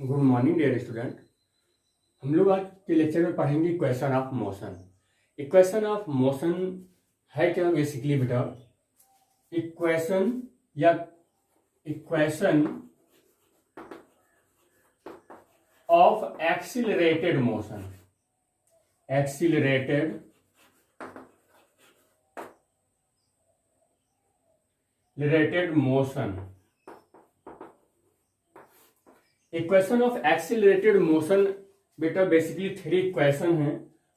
Good morning dear student. हम लोग आज के लेक्चर में पढ़ेंगे equation of motion. Equation of motion है क्या बेसिकली बेटा? इक्वेशन या equation of accelerated motion. Accelerated motion. Equation of accelerated motion बेटा बेसिकली थ्री इक्वेशन है।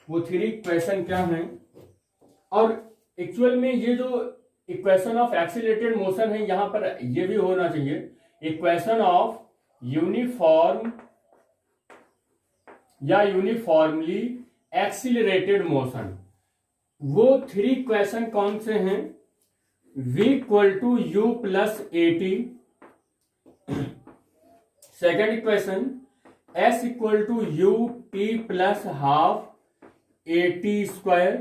वो थ्री इक्वेशन क्या है? और एक्चुअल में ये जो इक्वेशन ऑफ एक्सिलरेटेड मोशन है यहां पर ये भी होना चाहिए इक्वेशन ऑफ यूनिफॉर्म या यूनिफॉर्मली एक्सिलरेटेड मोशन। वो थ्री इक्वेशन कौन से हैं? v equal to you plus A T. Second equation s equal to U T plus half A T square.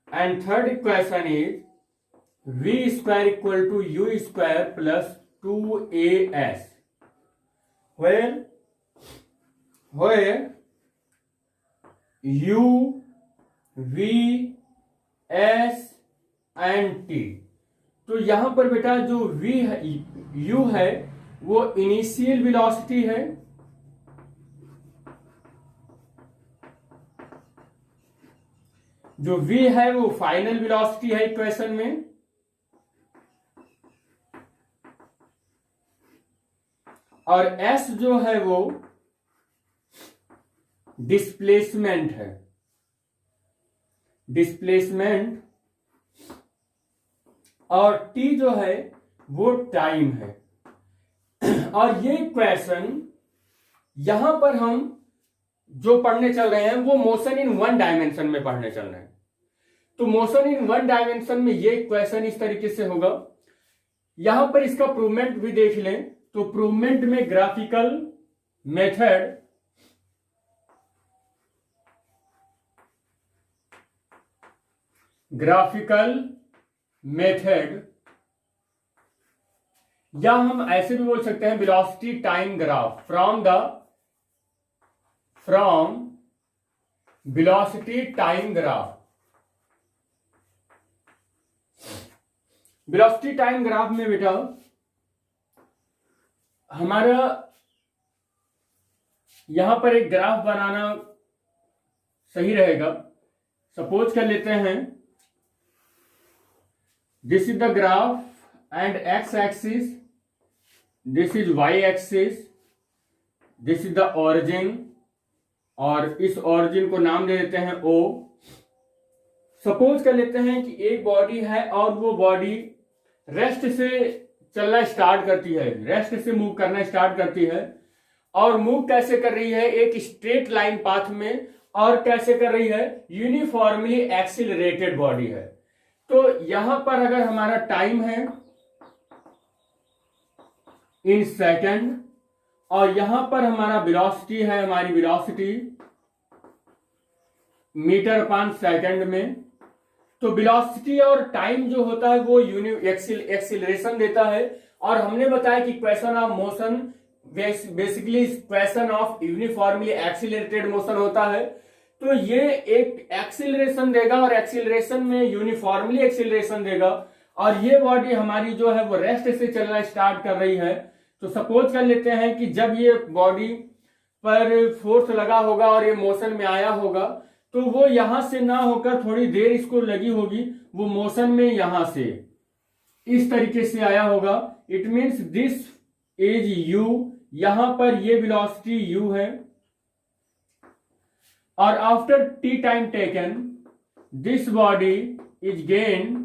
And third equation is v square equal to you square plus 2as where u v s and t। तो यहां पर बेटा जो v है, u है वो initial velocity है, जो v है वो फाइनल वेलोसिटी है इक्वेशन में, और s जो है वो डिस्प्लेसमेंट है। डिस्प्लेसमेंट और t जो है वो टाइम है। और ये इक्वेशन यहां पर हम जो पढ़ने चल रहे हैं वो मोशन इन वन डायमेंशन में पढ़ने चल रहे हैं। तो मोशन इन वन डायमेंशन में ये इक्वेशन इस तरीके से होगा। यहां पर इसका प्रूवमेंट भी देख लें तो प्रूवमेंट में ग्राफिकल मेथड या हम ऐसे भी बोल सकते हैं velocity time graph from velocity time graph. Velocity time graph में बेटा हमारा यहां पर एक ग्राफ बनाना सही रहेगा। सपोज कर लेते हैं this is the graph and X axis, this is Y axis, this is the origin, और इस ऑरिजिन को नाम दे देते हैं ओ। सपोज कर लेते हैं कि एक बॉडी है और वो बॉडी रेस्ट से चलना स्टार्ट करती है, रेस्ट से मूव करना स्टार्ट करती है। और मूव कैसे कर रही है? एक स्ट्रेट लाइन पाथ में। और कैसे कर रही है? यूनिफॉर्मली एक्सिलरेटेड बॉडी है। तो यहां पर अगर हमारा टाइम है इन सेकंड और यहां पर हमारा वेलोसिटी है, हमारी वेलोसिटी मीटर अपॉन सेकंड में, तो वेलोसिटी और टाइम जो होता है वो एक्सिलरेशन देता है। और हमने बताया कि equation of motion basically equation of uniformly accelerated motion होता है। तो ये एक एक्सिलरेशन देगा और एक्सिलरेशन में यूनिफॉर्मली एक्सिलरेशन देगा। और ये बॉडी हमारी जो है वो रेस्ट से चलना स्टार्ट कर रही है। तो सपोज कर लेते हैं कि जब ये बॉडी पर फोर्स लगा होगा और ये मोशन में आया होगा तो वो यहां से ना होकर थोड़ी देर इसको लगी होगी, वो मोशन में यहां से इस तरीके से आया होगा। It means this is u, यहां पर ये वेलोसिटी यू है। और after t time taken this body is gain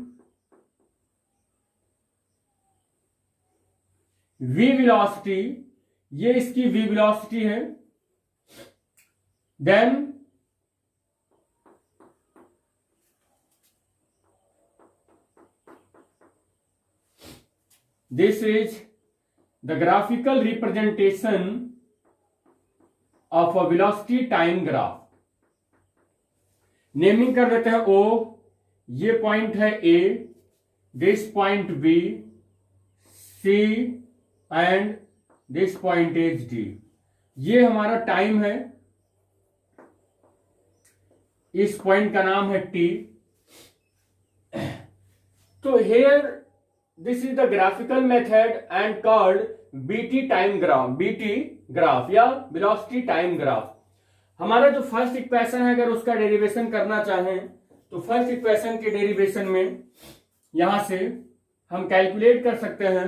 v velocity, ये इसकी v वेलोसिटी है। Then this is the graphical representation of a velocity time graph. Naming कर देते हैं ओ, ये पॉइंट है A, this point B, C and this point is D. ये हमारा टाइम है, इस पॉइंट का नाम है टी। तो here this is the graphical method and called BT time graph, BT graph या वेलोसिटी टाइम ग्राफ। हमारा जो फर्स्ट इक्वेशन है, अगर उसका डेरिवेशन करना चाहें तो फर्स्ट इक्वेशन के डेरिवेशन में यहां से हम कैलकुलेट कर सकते हैं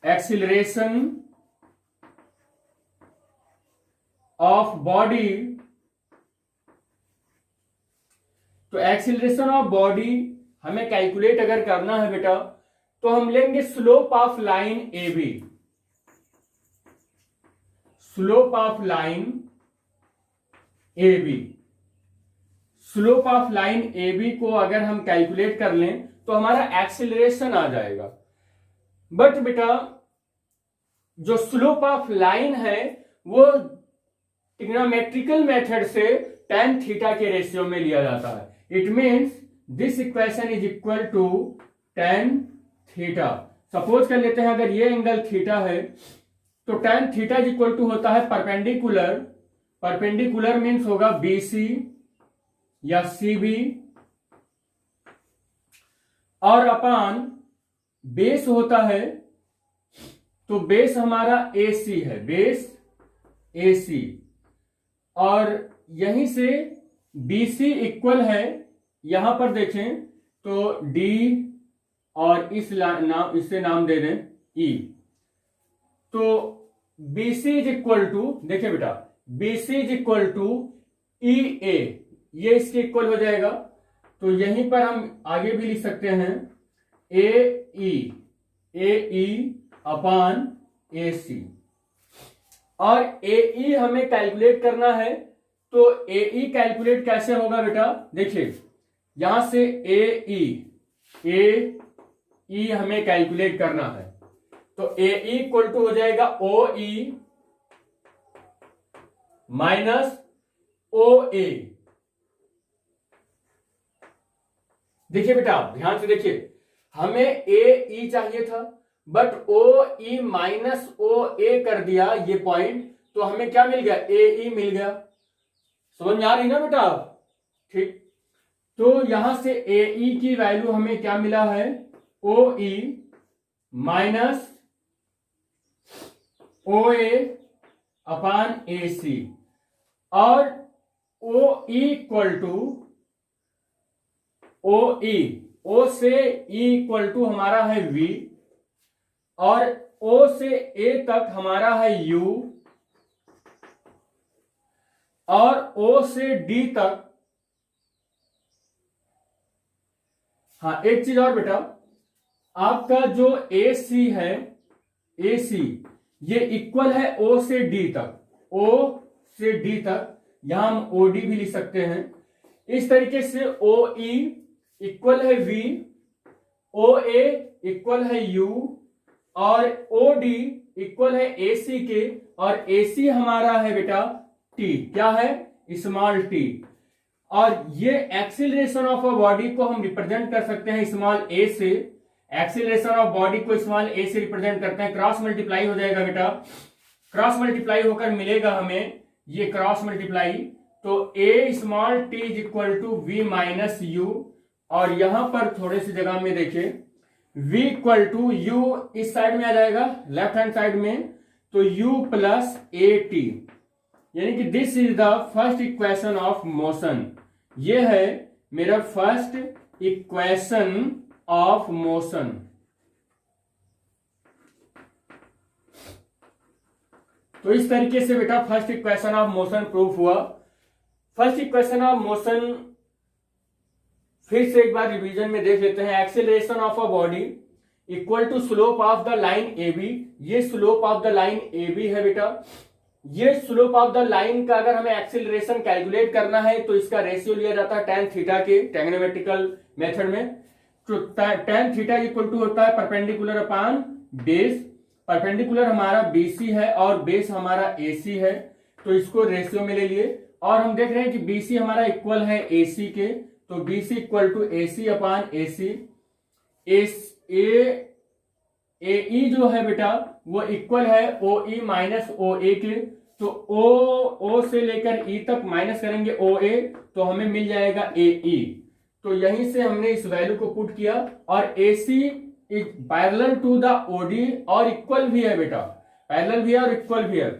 एक्सीलरेशन ऑफ बॉडी। तो एक्सीलरेशन ऑफ बॉडी हमें कैलकुलेट अगर करना है बेटा, तो हम लेंगे slope of line A B. Slope of line A B, slope of line A B को अगर हम कैलकुलेट कर लें तो हमारा एक्सीलरेशन आ जाएगा। बट बेटा जो स्लोप ऑफ लाइन है वो ट्रिग्नोमेट्रिकल मेथड से tan थीटा के रेशियो में लिया जाता है। It means this equation is equal to tan theta. Suppose कर लेते हैं अगर ये एंगल थीटा है तो tan theta is equal to होता है परपेंडिकुलर, परपेंडिकुलर मीन्स होगा BC या CB और अपान बेस होता है, तो बेस हमारा AC है, बेस AC, और यहीं से BC इक्वल है, यहां पर देखें तो D और इससे नाम दे दें E। तो BC इज इक्वल टू, देखिए बेटा BC is equal to EA, ये इसके इक्वल हो जाएगा। तो यहीं पर हम आगे भी लिख सकते हैं AE अपान AC, और AE हमें कैलकुलेट करना है। तो AE कैलकुलेट कैसे होगा बेटा, देखिए यहां से AE हमें कैलकुलेट करना है, तो AE इक्वल टू हो जाएगा OE माइनस OA। देखिए बेटा ध्यान से देखिए, हमें AE चाहिए था बट OE माइनस OA कर दिया ये पॉइंट, तो हमें क्या मिल गया, AE मिल गया। समझ में आ रही ना बेटा, ठीक। तो यहां से AE की वैल्यू हमें क्या मिला है, OE minus OA upon AC, और OE equal to OE, O से E इक्वल टू हमारा है V, और O से A तक हमारा है U, और O से D तक। हाँ एक चीज और बेटा, आपका जो AC है, AC ये इक्वल है O से D तक, O से D तक, यहां हम OD भी लिख सकते हैं। इस तरीके से OE इक्वल है V, OA इक्वल है U, और OD इक्वल है AC के, और AC हमारा है बेटा T, क्या है, स्मॉल t। और ये एक्सीलरेशन ऑफ अ बॉडी को हम रिप्रेजेंट कर सकते हैं स्मॉल a से, एक्सीलरेशन ऑफ बॉडी को स्मॉल a से रिप्रेजेंट करते हैं। क्रॉस मल्टीप्लाई हो जाएगा बेटा, क्रॉस मल्टीप्लाई होकर मिलेगा हमें ये क्रॉस मल्टीप्लाई, तो a small t is equal to V minus U, और यहां पर थोड़े सी जगह में देखिए V इक्वल टू U इस साइड में आ जाएगा लेफ्ट हैंड साइड में, तो U प्लस AT, यानी कि this is the first equation of motion. ये है मेरा फर्स्ट इक्वेशन ऑफ मोशन। तो इस तरीके से बेटा first equation of motion proof हुआ। फर्स्ट इक्वेशन ऑफ मोशन फिर से एक बार रिवीजन में देख लेते हैं। Acceleration of a body equal to slope of the line A B. ये slope of the line A B है बेटा। ये स्लोप ऑफ द लाइन का अगर हमें एक्सेलरेशन कैलकुलेट करना है तो इसका रेशियो लिया जाता है tan थीटा के ट्रिग्नोमेट्रिकल मेथड में। तो tan थीटा इक्वल टू होता है परपेंडिकुलर अपान बेस। परपेंडिकुलर हमारा BC है और बेस हमारा AC है, तो इसको रेशियो में ले लिए। और हम देख रहे हैं कि BC हमारा इक्वल है AC के, तो BC equal to AC upon AC। A E जो है बेटा वो इक्वल है ओ ई माइनस ओ ए के। तो ओ से लेकर ई तक माइनस करेंगे ओ ए, तो हमें मिल जाएगा ए ई। तो यहीं से हमने इस वैल्यू को पुट किया, और A C is parallel to the OD और इक्वल भी है बेटा, पैरेलल भी है और इक्वल भी है।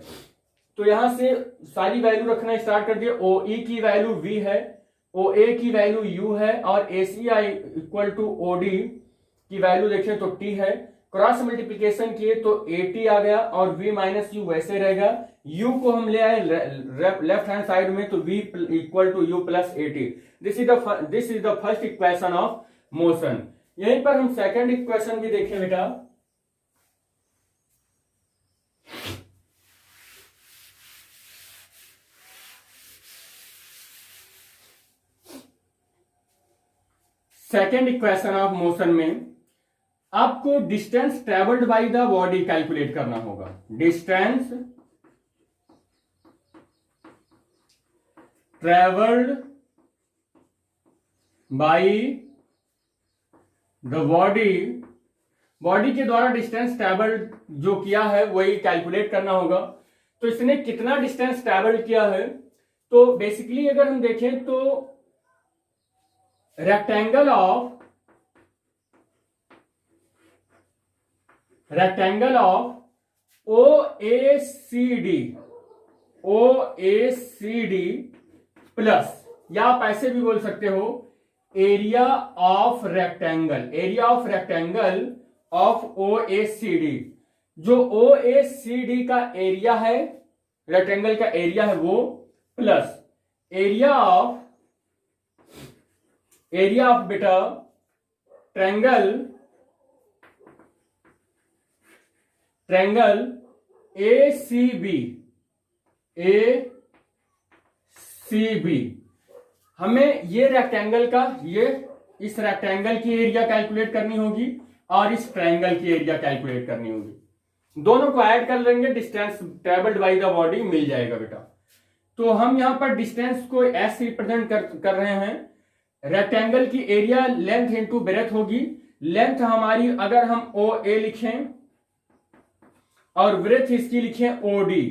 तो यहां से सारी वैल्यू रखना स्टार्ट कर दिया। ओ ई की वैल्यू वी है, ओ ए की वैल्यू यू है, और A C I equal two O D की वैल्यू देखें तो टी है। क्रॉस मल्टीप्लीकेशन किए तो ए टी आ गया, और v माइनस यू वैसे रहेगा। u को हम ले आए लेफ्ट हैंड साइड में, तो v equal to you plus A t. This is the first equation of motion. यहीं पर हम सेकंड इक्वेशन भी देखें बेटा। सेकेंड इक्वेशन ऑफ मोशन में आपको distance travelled by the body calculate करना होगा। Distance travelled by the body के द्वारा डिस्टेंस ट्रेवल्ड जो किया है वही कैलकुलेट करना होगा। तो इसने कितना डिस्टेंस ट्रेवल किया है, तो बेसिकली अगर हम देखें तो rectangle of O A D plus, या आप ऐसे भी बोल सकते हो area of rectangle of O A C D. जो ओ ए सी डी का एरिया है, रेक्टेंगल का एरिया है वो, प्लस एरिया ऑफ बेटा ट्रायंगल ए सी बी। हमें ये रेक्टेंगल का, इस रेक्टेंगल की एरिया कैलकुलेट करनी होगी और इस ट्रायंगल की एरिया कैलकुलेट करनी होगी। दोनों को ऐड कर लेंगे, distance travelled by the body मिल जाएगा बेटा। तो हम यहां पर डिस्टेंस को एस रिप्रेजेंट कर रहे हैं। रेक्टेंगल की एरिया लेंथ इंटू ब्रेथ होगी। लेंथ हमारी अगर हम ओ ए लिखें और ब्रेथ इसकी लिखें O D,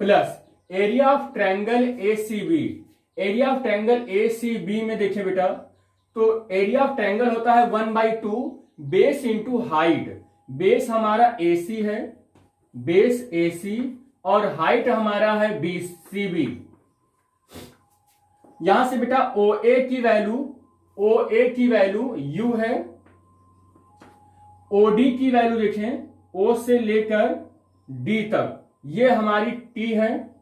plus area of triangle A C B. Area of triangle A C B में देखें बेटा, तो एरिया ऑफ ट्रायंगल होता है 1/2 बेस इंटू हाइट। बेस हमारा ए सी है, बेस ए सी, और हाइट हमारा है बी सी बी। यहां से बेटा ओ ए की वैल्यू यू है, ओडी की वैल्यू देखें ओ से लेकर डी तक, ये हमारी टी है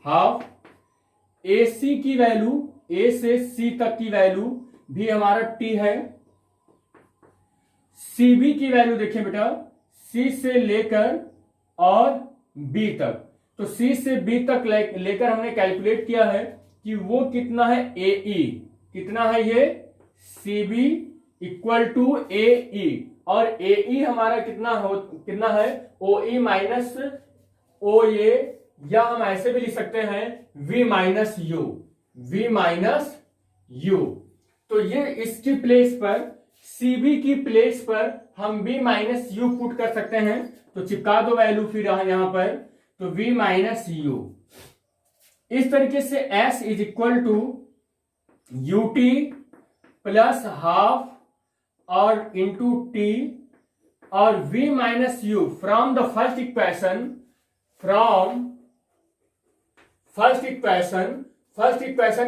हाफ। ए सी की वैल्यू, ए से सी तक की वैल्यू भी हमारा टी है। सीबी की वैल्यू देखें बेटा, सी से लेकर और बी तक। तो सी से बी तक लेकर हमने कैलकुलेट किया है कि वो कितना है, ए ई कितना है, ये सी बी इक्वल टू ए ई, और ए ई हमारा कितना है, ओ ई माइनस ओ ए, या हम ऐसे भी लिख सकते हैं v माइनस यू। तो ये इसकी प्लेस पर, सीबी की प्लेस पर हम v माइनस यू पुट कर सकते हैं। तो चिपका दो वैल्यू फिर यहां पर, तो v माइनस यू। इस तरीके से s is equal to U T plus half और इंटू टी, और v minus u from the first equation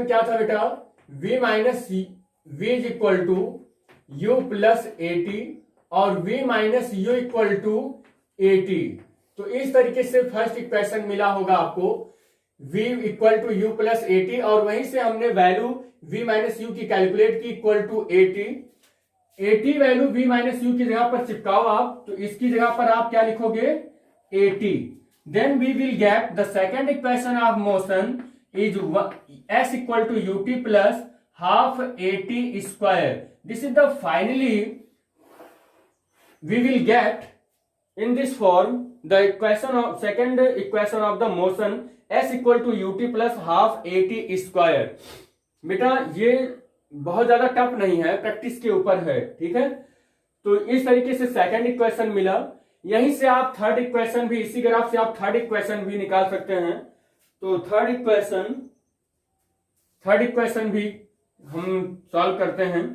क्या था बेटा, v minus v is equal to you plus A t, और v minus u equal to a t. तो इस तरीके से फर्स्ट इक्वेशन मिला होगा आपको, v equal to you plus A t, और वहीं से हमने वैल्यू v माइनस यू की कैलकुलेट की equal to a t. A t value v minus u की जगह पर चिपकाओ आप, तो इसकी जगह पर आप क्या लिखोगे, a t. Then we will get the second equation of motion is s equal to U T plus half A T square. This is the finally we will get in this form the second equation of the motion s equal to ut plus half at square। बेटा ये बहुत ज्यादा tough नहीं है, practice के ऊपर है, ठीक है। तो इस तरीके से सेकंड इक्वेशन मिला। यहीं से आप थर्ड इक्वेशन भी, इसी ग्राफ से आप थर्ड इक्वेशन भी निकाल सकते हैं। तो थर्ड इक्वेशन भी हम सॉल्व करते हैं।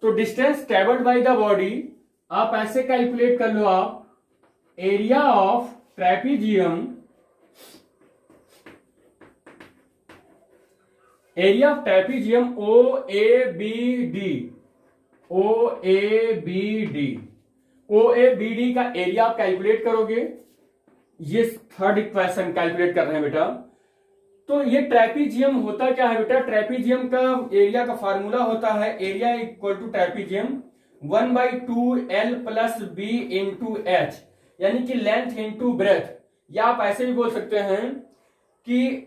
तो distance travelled by the body आप ऐसे कैलकुलेट कर लो, आप area of trapezium, O A B D का एरिया आप कैलकुलेट करोगे। ये थर्ड इक्वेशन कैलकुलेट कर रहे हैं बेटा। तो ये ट्रेपीजियम होता क्या है बेटा, ट्रेपीजियम का एरिया का फार्मूला होता है area equal to trapezium 1/2 L plus b into h, यानी कि लेंथ इंटू ब्रेथ। या आप ऐसे भी बोल सकते हैं कि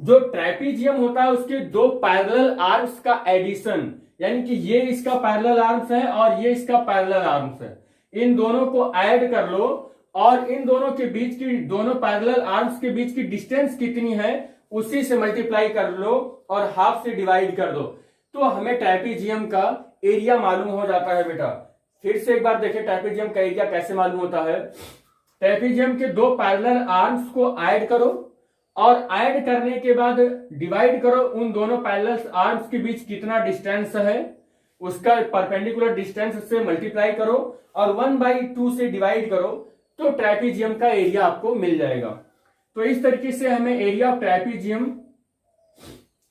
जो ट्रेपीजियम होता है उसके दो पैरेलल आर्म्स का एडिशन, यानी कि ये इसका पैरेलल आर्म्स है और ये इसका पैरेलल आर्म्स है, इन दोनों को ऐड कर लो और इन दोनों के बीच की, दोनों पैरेलल आर्म्स के बीच की डिस्टेंस कितनी है उसी से मल्टीप्लाई कर लो और हाफ से डिवाइड कर दो, तो हमें ट्रेपीजियम का एरिया मालूम हो जाता है बेटा। फिर से एक बार देखिए ट्रेपीजियम का एरिया कैसे मालूम होता है। ट्रेपीजियम के दो पैरेलल आर्म्स को ऐड करो और ऐड करने के बाद डिवाइड करो उन दोनों पैरेलल आर्म्स के बीच कितना डिस्टेंस है, उसका परपेंडिकुलर डिस्टेंस से मल्टीप्लाई करो और 1/2 से डिवाइड करो, तो ट्रेपीजियम का एरिया आपको मिल जाएगा। तो इस तरीके से हमें एरिया ऑफ ट्रेपीजियम,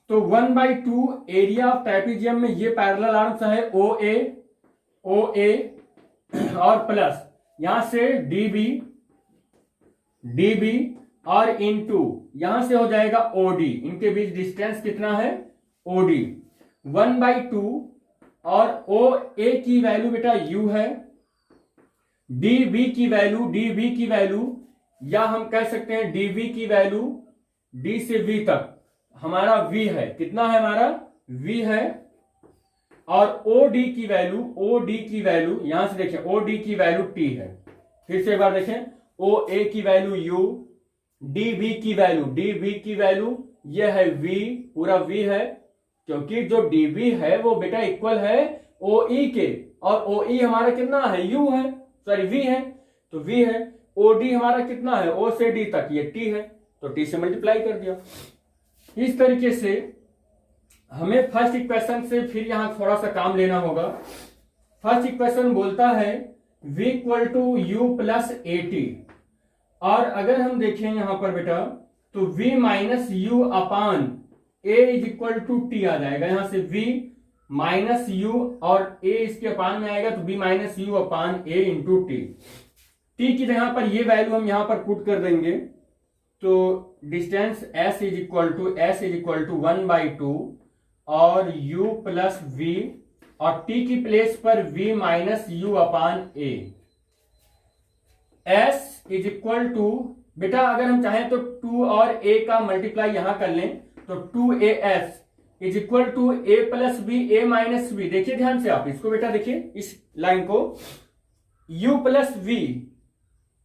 तो 1/2 एरिया ऑफ ट्रेपीजियम में ये पैरेलल आर्म्स है ओ ए और प्लस यहां से डी बी और इनटू यहां से हो जाएगा ओडी, इनके बीच डिस्टेंस कितना है ओडी 1/2, और ओ ए की वैल्यू बेटा यू है, डी बी की वैल्यू या हम कह सकते हैं डी बी की वैल्यू डी से वी तक हमारा वी है, कितना है हमारा वी है, और ओ डी की वैल्यू यहां से देखें ओ डी की वैल्यू टी है। फिर से एक बार देखें ओ ए की वैल्यू यू, डी बी की वैल्यू ये है वी, पूरा वी है, क्योंकि जो डी बी है वो बेटा इक्वल है ओ ई के, और ओ ई हमारा कितना है यू है, सॉरी वी है, तो वी है। ओ डी हमारा कितना है ओ से डी तक ये टी है, तो टी से मल्टीप्लाई कर दिया। इस तरीके से हमें फर्स्ट इक्वेशन से फिर यहां थोड़ा सा काम लेना होगा। फर्स्ट इक्वेशन बोलता है v equal to you plus A t, और अगर हम देखें यहां पर बेटा तो v minus u upon a is equal to t आ जाएगा, यहां से v माइनस यू और a इसके अपान में आएगा तो v minus u upon a into t. T की जगह पर ये वैल्यू हम यहां पर पुट कर देंगे, तो distance s is equal to 1/2 और u प्लस v, और t की प्लेस पर v minus u upon a. s is equal to बेटा अगर हम चाहें तो 2 और a का मल्टीप्लाई यहां कर लें, तो 2as is equal to a plus b a minus b. देखिए ध्यान से आप इसको बेटा, देखिए इस लाइन को u प्लस v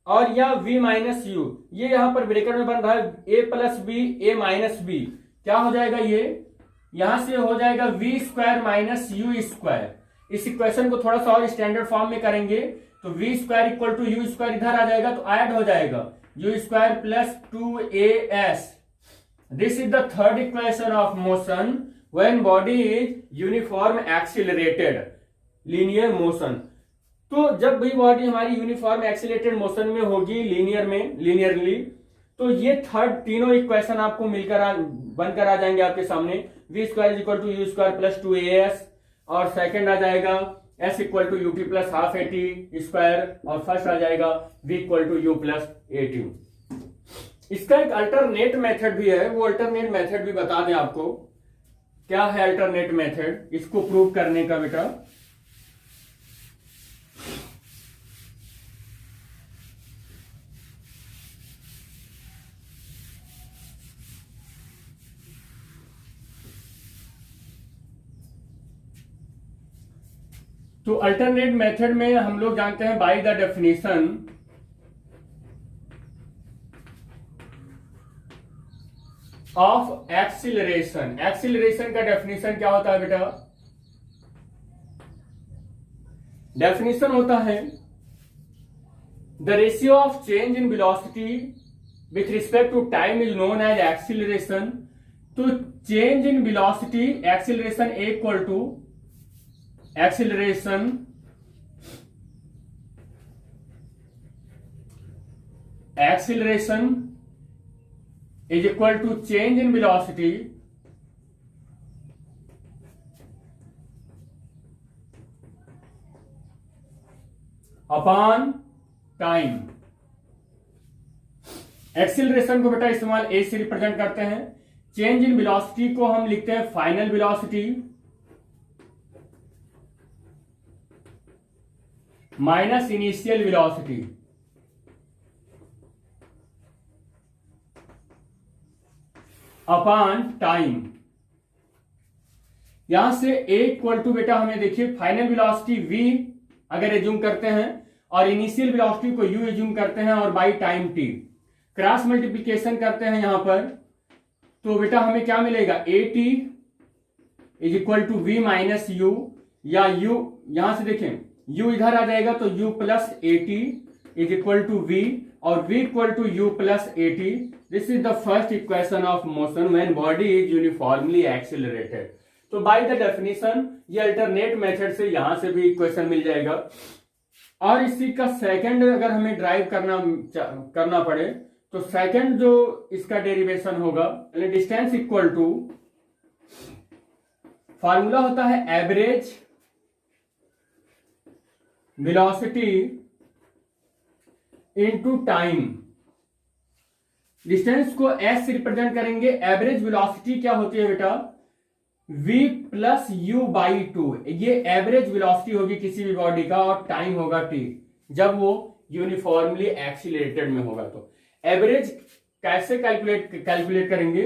और या v माइनस यू, ये यहां पर ब्रेकेट में बन रहा है a plus b a minus b, क्या हो जाएगा ये यहां से हो जाएगा v square minus u square. इस इक्वेशन को थोड़ा सा और स्टैंडर्ड फॉर्म में करेंगे तो v square equal to you square इधर आ जाएगा तो ऐड हो जाएगा u square plus 2as। This is the third equation of motion when body is uniform accelerated linear motion. तो जब भी बॉडी हमारी यूनिफॉर्म एक्सिलरेटेड मोशन में होगी लीनियरली, तो ये थर्ड तीनों इक्वेशन आपको मिलकर बनकर आ जाएंगे आपके सामने। v square is equal to you square plus 2as, और सेकंड आ जाएगा s equal to U T plus half A T square, और फर्स्ट आ जाएगा v equal to you plus A t. इसका एक अल्टरनेट मेथड भी है, वो अल्टरनेट मेथड भी बता दें आपको क्या है अल्टरनेट मेथड इसको प्रूव करने का बेटा। तो अल्टरनेट मेथड में हम लोग जानते हैं by the definition of acceleration. Acceleration का डेफिनेशन क्या होता है बेटा? डेफिनेशन होता है the ratio of change in velocity with respect to time is known as acceleration. तो change in velocity acceleration equal to acceleration is equal to change in velocity upon time। Acceleration को बेटा इस्तेमाल ए से represent करते हैं, change in velocity को हम लिखते हैं final velocity minus initial velocity. Upon time. यहां से ए इक्वल टू बेटा हमें देखिए फाइनल वेलोसिटी v अगर एज्यूम करते हैं और इनिशियल वेलोसिटी को u एज्यूम करते हैं और by time t cross multiplication करते हैं यहां पर, तो बेटा हमें क्या मिलेगा? at is equal to v minus u, या u यहां से देखें u इधर आ जाएगा तो u plus at is equal to v और v equal to u plus at। This is the first equation of motion when body is uniformly accelerated. तो बाय द डेफिनेशन ये अल्टरनेट मेथड से यहां से भी इक्वेशन मिल जाएगा। और इसी का सेकंड अगर हमें ड्राइव करना पड़े तो सेकंड जो इसका डेरिवेशन होगा, डिस्टेंस इक्वल टू फार्मूला होता है average velocity into time. Distance को s से रिप्रेजेंट करेंगे। एवरेज वेलोसिटी क्या होती है बेटा? v plus u by to. ये एवरेज वेलोसिटी होगी किसी भी बॉडी का और टाइम होगा t, जब वो यूनिफॉर्मली एक्सीलरेटेड में होगा। तो एवरेज कैसे कैलकुलेट करेंगे?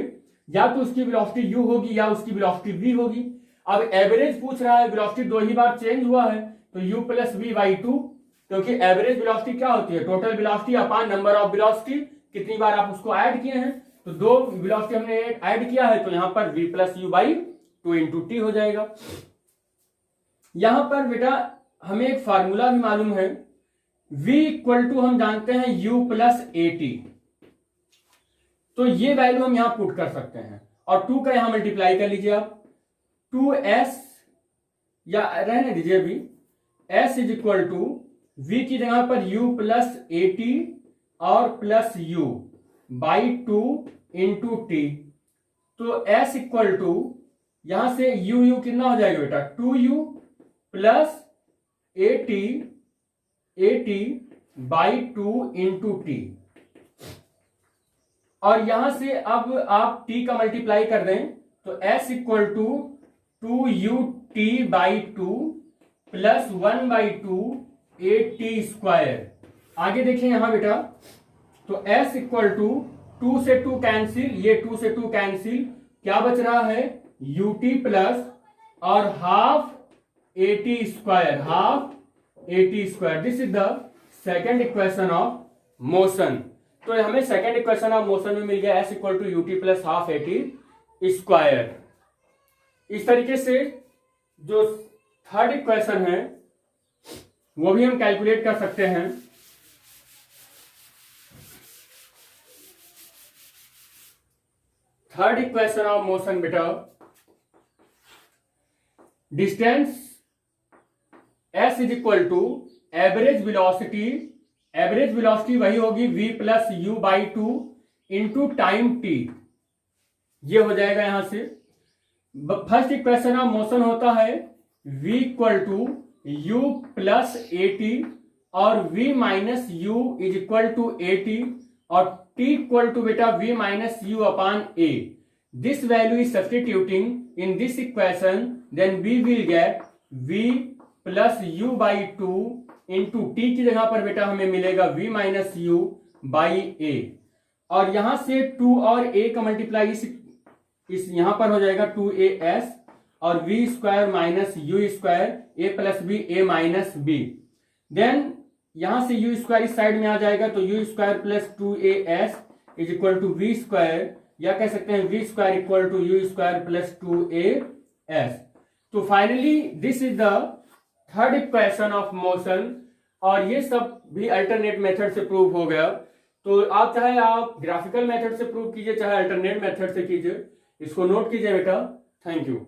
या तो उसकी वेलोसिटी u होगी या उसकी वेलोसिटी v होगी। अब एवरेज पूछ रहा है, वेलोसिटी दो ही बार चेंज हुआ है तो u plus v by two, क्योंकि एवरेज वेलोसिटी क्या होती है? Total velocity upon number of velocity, कितनी बार आप उसको ऐड किए हैं। तो दो वेलोसिटी हमने ऐड किया है तो यहां पर v plus u by two into T हो जाएगा। यहां पर बेटा हमें एक फार्मूला भी मालूम है, v इक्वल टू हम जानते हैं u प्लस at। तो ये वैल्यू हम यहां पुट कर सकते हैं और 2 का यहां मल्टीप्लाई कर लीजिए आप। 2s या रहने दीजिए अभी, s is equal to v की जगह पर u प्लस at और plus u by two into t. तो s इक्वल टू यहां से u कितना हो जाएगा बेटा? 2u plus at by two into t. और यहां से अब आप t का मल्टीप्लाई कर दें तो s equal to 2ut by two plus 1 by two at square. आगे देखें यहां बेटा, तो s इक्वल टू 2 से 2 कैंसिल, ये 2 से 2 कैंसिल, क्या बच रहा है? ut प्लस और half at square, half at square. This is the second equation of motion. तो हमें सेकेंड इक्वेशन ऑफ मोशन में मिल गया s equal to ut plus half at square. इस तरीके से जो थर्ड इक्वेशन है वो भी हम कैलकुलेट कर सकते हैं। थर्ड इक्वेशन ऑफ मोशन बेटा, distance s is equal to average velocity. Average velocity वही होगी v plus u by two into time t। ये हो जाएगा यहां से। फर्स्ट इक्वेशन ऑफ मोशन होता है v equal to u plus at और v minus u is equal to at और t इक्वल टू बेटा v minus u upon a। This value is substituting in this equation, then we will get v plus u by two into t की जगह पर बेटा हमें मिलेगा v minus u by a। और यहां से 2 और a का मल्टीप्लाई इस यहां पर हो जाएगा 2as और v square minus u square a plus b a minus b. Then यहां से यू स्क्वायर इस साइड में आ जाएगा तो u square plus 2as is equal to v square, या कह सकते हैं v square equal to you square plus 2as। तो finally this is the third equation of motion, और ये सब भी अल्टरनेट मेथड से प्रूव हो गया। तो आप चाहे आप ग्राफिकल मेथड से प्रूव कीजिए, चाहे अल्टरनेट मेथड से कीजिए, इसको नोट कीजिए बेटा। Thank you.